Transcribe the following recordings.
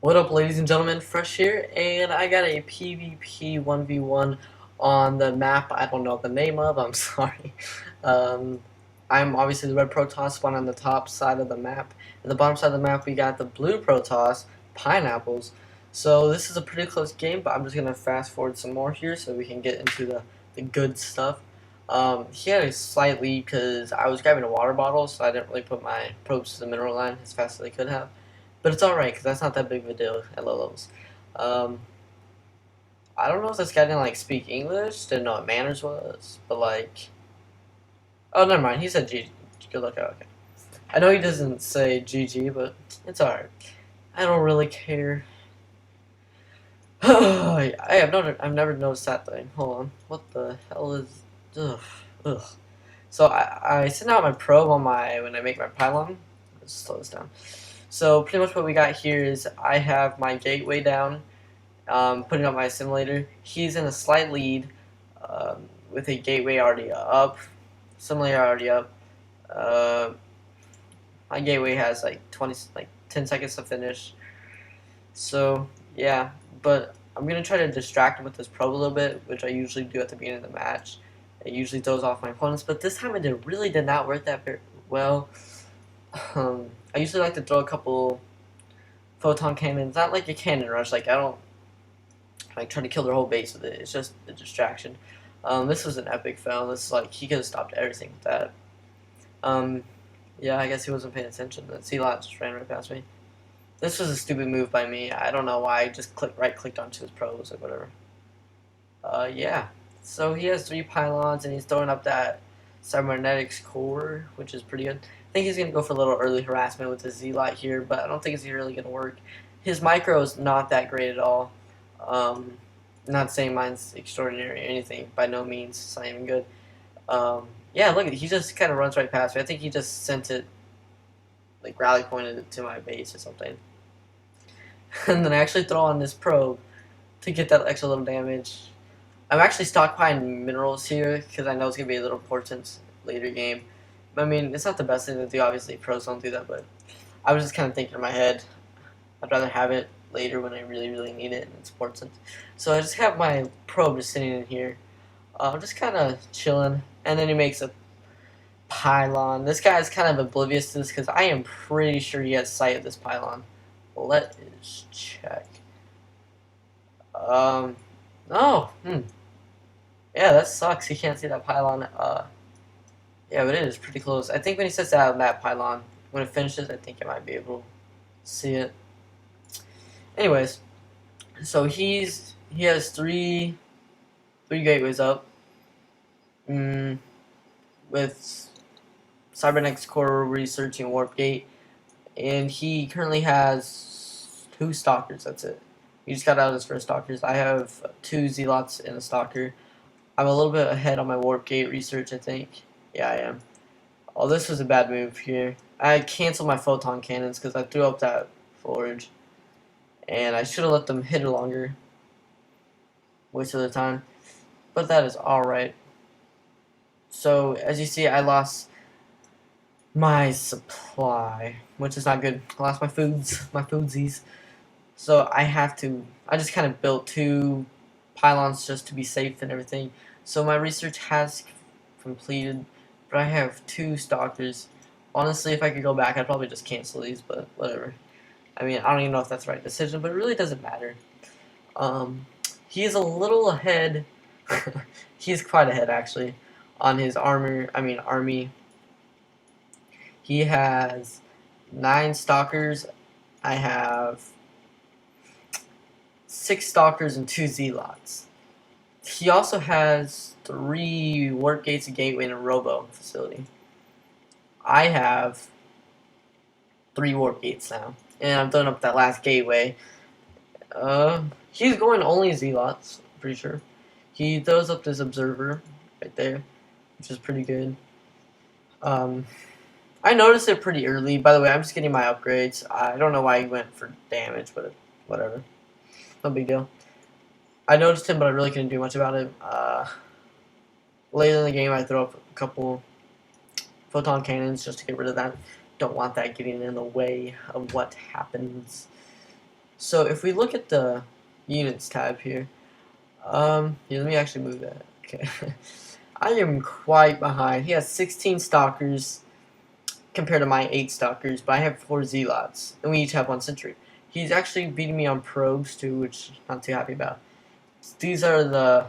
What up, ladies and gentlemen? Fresh here, and I got a PvP 1v1 on the map I don't know the name of, I'm sorry. Um, I'm obviously the red Protoss, one on the top side of the map. And the bottom side of the map, we got the blue Protoss, pineapples. So this is a pretty close game, but I'm just going to fast forward some more here so we can get into the good stuff. He had a slight lead because I was grabbing a water bottle, so I didn't really put my probes to the mineral line as fast as I could have. But it's alright, because that's not that big of a deal at low levels. Um, I don't know if this guy didn't, like, speak English, didn't know what manners was, but, like... Oh, never mind, he said GG. Good luck, okay. I know he doesn't say GG, but it's alright. I don't really care. I've never noticed that thing. Hold on. What the hell is... Ugh. Ugh. So I send out my probe on when I make my pylon. Let's slow this down. So pretty much what we got here is I have my gateway down, putting up my simulator. He's in a slight lead with a gateway already up, simulator already up. My gateway has like 10 seconds to finish. So yeah, but I'm gonna try to distract him with this probe a little bit, which I usually do at the beginning of the match. It usually throws off my opponents, but this time it really did not work that very well. I usually like to throw a couple photon cannons, not like a cannon rush. Like I don't like try to kill their whole base with it. It's just a distraction. This was an epic fail. This is like he could have stopped everything with that. Yeah, I guess he wasn't paying attention. The sea lot just ran right past me. This was a stupid move by me. I don't know why. I just right clicked onto his probes or whatever. Yeah. So he has 3 pylons and he's throwing up that cybernetics core, which is pretty good. I think he's going to go for a little early harassment with the Z-Light here, but I don't think it's really going to work. His micro is not that great at all. Not saying mine's extraordinary or anything, by no means. It's not even good. Yeah, look, he just kind of runs right past me. I think he just sent it, like rally pointed it to my base or something. And then I actually throw on this probe to get that extra little damage. I'm actually stockpiling minerals here because I know it's going to be a little important later game. I mean, it's not the best thing to do, obviously, pros don't do that, but I was just kind of thinking in my head, I'd rather have it later when I really, really need it and it's important. So I just have my probe just sitting in here, just kind of chilling, and then he makes a pylon. This guy is kind of oblivious to this because I am pretty sure he has sight of this pylon. Let us check. No, yeah, that sucks. He can't see that pylon. Yeah, but it is pretty close. I think when he sets that on that pylon, when it finishes, I think I might be able to see it. Anyways, so he has three gateways up, with Cybernetics Core researching Warp Gate, and he currently has 2 stalkers. That's it. He just got out of his first stalkers. I have 2 zealots and a stalker. I'm a little bit ahead on my Warp Gate research, I think. Yeah, I am. Oh, this was a bad move here. I canceled my photon cannons because I threw up that forge. And I should have let them hit it longer. Waste of the time. But that is alright. So, as you see, I lost my supply, which is not good. I lost my foodsies. So I just kind of built 2 pylons just to be safe and everything. So my research has completed, but I have 2 stalkers. Honestly, if I could go back, I'd probably just cancel these, but whatever. I mean, I don't even know if that's the right decision, but it really doesn't matter. He is a little ahead. He's quite ahead, actually, on his army. He has 9 stalkers. I have 6 stalkers and 2 zealots. He also has 3 warp gates, a gateway, and a robo facility. I have 3 warp gates now, and I'm throwing up that last gateway. He's going only zealots, I'm pretty sure. He throws up this observer right there, which is pretty good. I noticed it pretty early. By the way, I'm just getting my upgrades. I don't know why he went for damage, but whatever. No big deal. I noticed him, but I really couldn't do much about it. Later in the game, I throw up a couple photon cannons just to get rid of that. Don't want that getting in the way of what happens. So if we look at the units tab here, here, let me actually move that. Okay. I am quite behind. He has 16 stalkers compared to my 8 stalkers, but I have 4 zealots, and we each have 1 sentry. He's actually beating me on probes too, which I'm not too happy about. These are the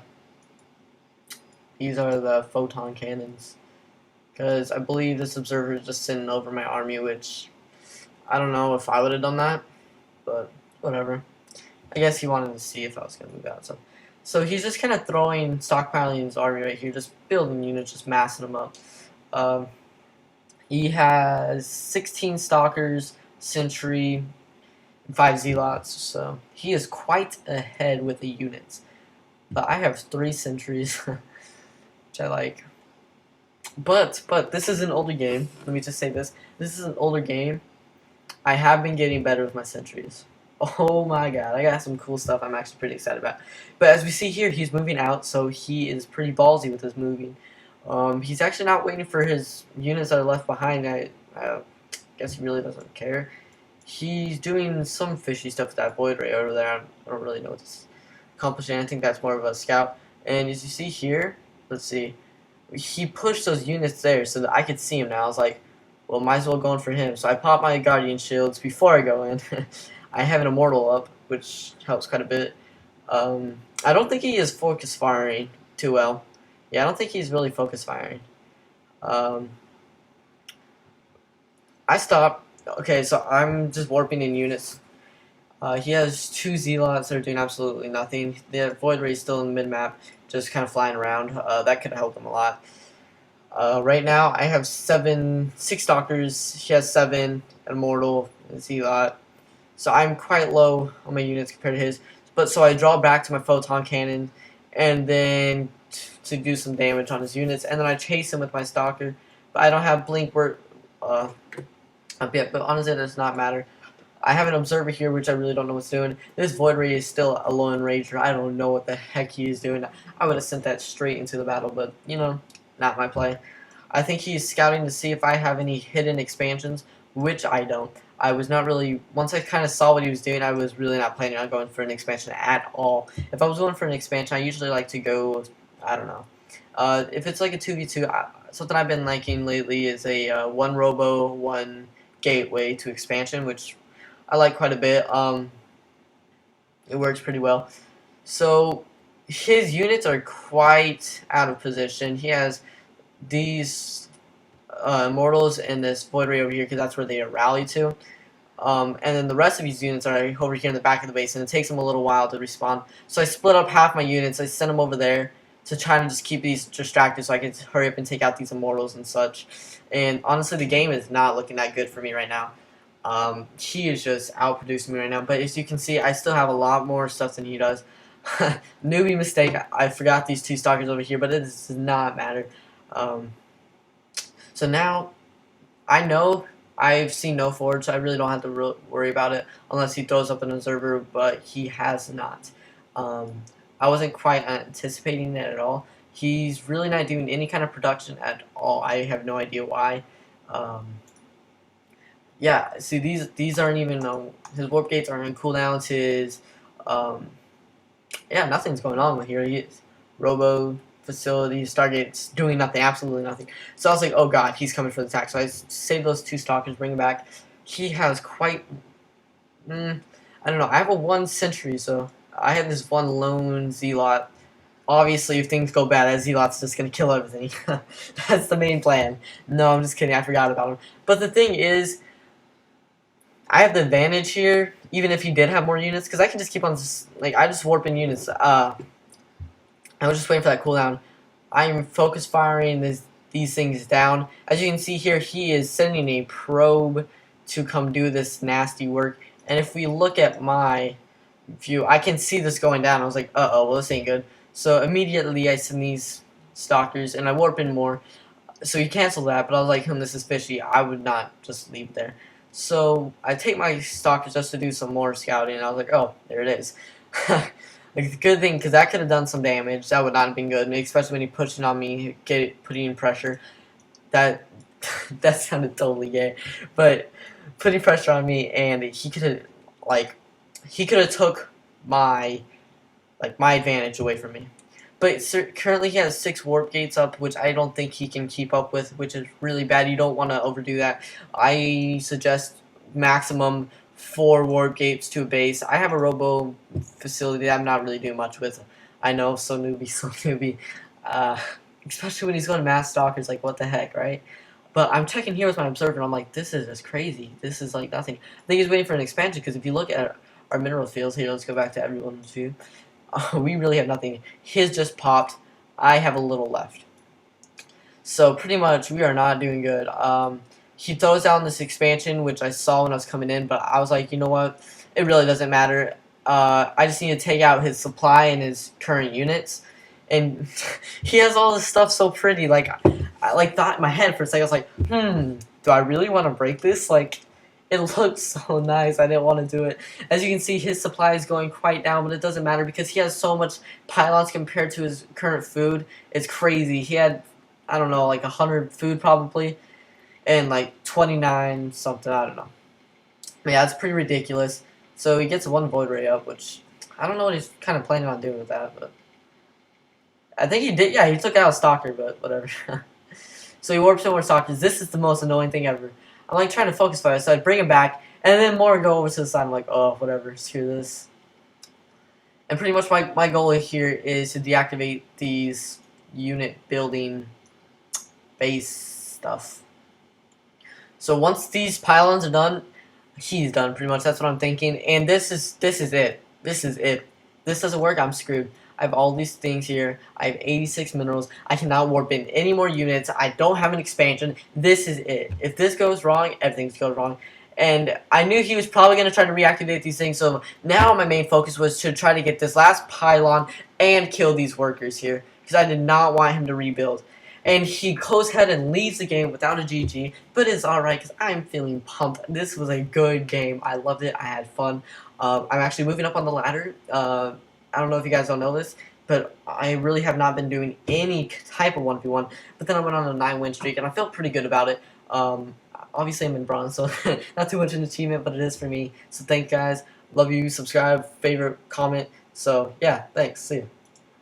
photon cannons, because I believe this observer is just sitting over my army, which I don't know if I would have done that, but whatever. I guess he wanted to see if I was going to move out. So he's just kind of stockpiling his army right here, just building units, just massing them up. He has 16 stalkers, sentry, and 5 zealots, so he is quite ahead with the units. But I have 3 sentries, which I like. But this is an older game. Let me just say this. This is an older game. I have been getting better with my sentries. Oh my god, I got some cool stuff I'm actually pretty excited about. But as we see here, he's moving out, so he is pretty ballsy with his moving. He's actually not waiting for his units that are left behind. I guess he really doesn't care. He's doing some fishy stuff with that void ray over there. I don't really know what this is accomplishing. I think that's more of a scout. And as you see here, let's see, he pushed those units there so that I could see him now. I was like, well, might as well go in for him. So I pop my guardian shields before I go in. I have an immortal up, which helps quite a bit. I don't think he is focus firing too well. Yeah, I don't think he's really focus firing. I stop. Okay, so I'm just warping in units. He has 2 zealots that are doing absolutely nothing. The void ray is still in the mid map, just kind of flying around. That could help him a lot. Right now, I have 6 stalkers. He has 7, an immortal, a zealot. So I'm quite low on my units compared to his. But so I draw back to my photon cannon, and then to do some damage on his units, and then I chase him with my stalker. But I don't have blink up yet. But honestly, it does not matter. I have an observer here, which I really don't know what's doing. This void ray is still a lone rager. I don't know what the heck he is doing. I would have sent that straight into the battle, but you know, not my play. I think he's scouting to see if I have any hidden expansions, which I don't. I was not really, once I kind of saw what he was doing, I was really not planning on going for an expansion at all. If I was going for an expansion, I usually like to go, I don't know. If it's like a 2v2, something I've been liking lately is a 1 robo, 1 gateway to expansion, which I like quite a bit. It works pretty well. So his units are quite out of position. He has these immortals and this void ray over here because that's where they rally to. And then the rest of these units are over here in the back of the base, and it takes them a little while to respawn. So I split up half my units. I sent them over there to try and just keep these distracted so I can hurry up and take out these immortals and such. And honestly, the game is not looking that good for me right now. He is just outproducing me right now. But as you can see, I still have a lot more stuff than he does. Newbie mistake. I forgot these 2 stalkers over here, but it does not matter. So now, I know I've seen no forge, so I really don't have to worry about it unless he throws up an observer, but he has not. I wasn't quite anticipating that at all. He's really not doing any kind of production at all. I have no idea why. Yeah, see, these aren't even, his warp gates aren't on cooldowns, his, yeah, nothing's going on with here. He is robo facility, Stargate's doing nothing, absolutely nothing. So I was like, oh god, he's coming for the attack. So I saved those 2 stalkers, bring him back. He has quite, I don't know, I have a 1 sentry, so I have this 1 lone zealot. Obviously, if things go bad, that zealot's just going to kill everything. That's the main plan. No, I'm just kidding, I forgot about him. But the thing is, I have the advantage here, even if he did have more units, because I can just keep on, I just warp in units. I was just waiting for that cooldown. I am focus firing these things down. As you can see here, he is sending a probe to come do this nasty work. And if we look at my view, I can see this going down. I was like, uh-oh, well, this ain't good. So immediately I send these stalkers, and I warp in more. So he canceled that, but I was like, this is fishy. I would not just leave there. So I take my stalkers just to do some more scouting, and I was like, oh, there it is. Like, the good thing, because that could have done some damage. That would not have been good, especially when he pushed it on me, putting in pressure. That sounded totally gay. But putting pressure on me, and he could have, like, he could have took my my advantage away from me. But currently he has 6 warp gates up, which I don't think he can keep up with, which is really bad. You don't want to overdo that. I suggest maximum 4 warp gates to a base. I have a robo facility that I'm not really doing much with. I know, so newbie, so newbie. Uh, Especially when he's going to mass stalkers, like what the heck, right? But I'm checking here with my observer, and I'm like, this is just crazy. This is like nothing. I think he's waiting for an expansion, because if you look at our mineral fields here, let's go back to everyone's view. We really have nothing. His just popped. I have a little left. So pretty much we are not doing good. He throws down this expansion, which I saw when I was coming in, but I was like, you know what? It really doesn't matter. I just need to take out his supply and his current units. And he has all this stuff so pretty. Like, I thought in my head for a second, I was like, do I really want to break this? Like, it looks so nice. I didn't want to do it. As you can see, his supply is going quite down, but it doesn't matter because he has so much pylons compared to his current food. It's crazy. He had, I don't know, like 100 food probably, and like 29 something. I don't know. But yeah, it's pretty ridiculous. So he gets 1 void ray up, which I don't know what he's kind of planning on doing with that, but I think he did. Yeah, he took out a stalker, but whatever. So he warps in more stalkers. This is the most annoying thing ever. I'm like trying to focus fire, so I bring him back, and then more go over to the side. I'm like, oh, whatever, screw this. And pretty much my goal here is to deactivate these unit building base stuff. So once these pylons are done, he's done pretty much. That's what I'm thinking. And this is it. This is it. This doesn't work, I'm screwed. I have all these things here. I have 86 minerals. I cannot warp in any more units. I don't have an expansion. This is it. If this goes wrong, everything's going wrong. And I knew he was probably going to try to reactivate these things, so now my main focus was to try to get this last pylon and kill these workers here, because I did not want him to rebuild. And he goes ahead and leaves the game without a GG, but it's alright because I'm feeling pumped. This was a good game. I loved it. I had fun. I'm actually moving up on the ladder. I don't know if you guys don't know this, but I really have not been doing any type of 1v1. But then I went on a 9-win streak, and I felt pretty good about it. Obviously, I'm in bronze, so not too much an achievement, but it is for me. So thank you guys. Love you. Subscribe, favorite, comment. So yeah, thanks. See you.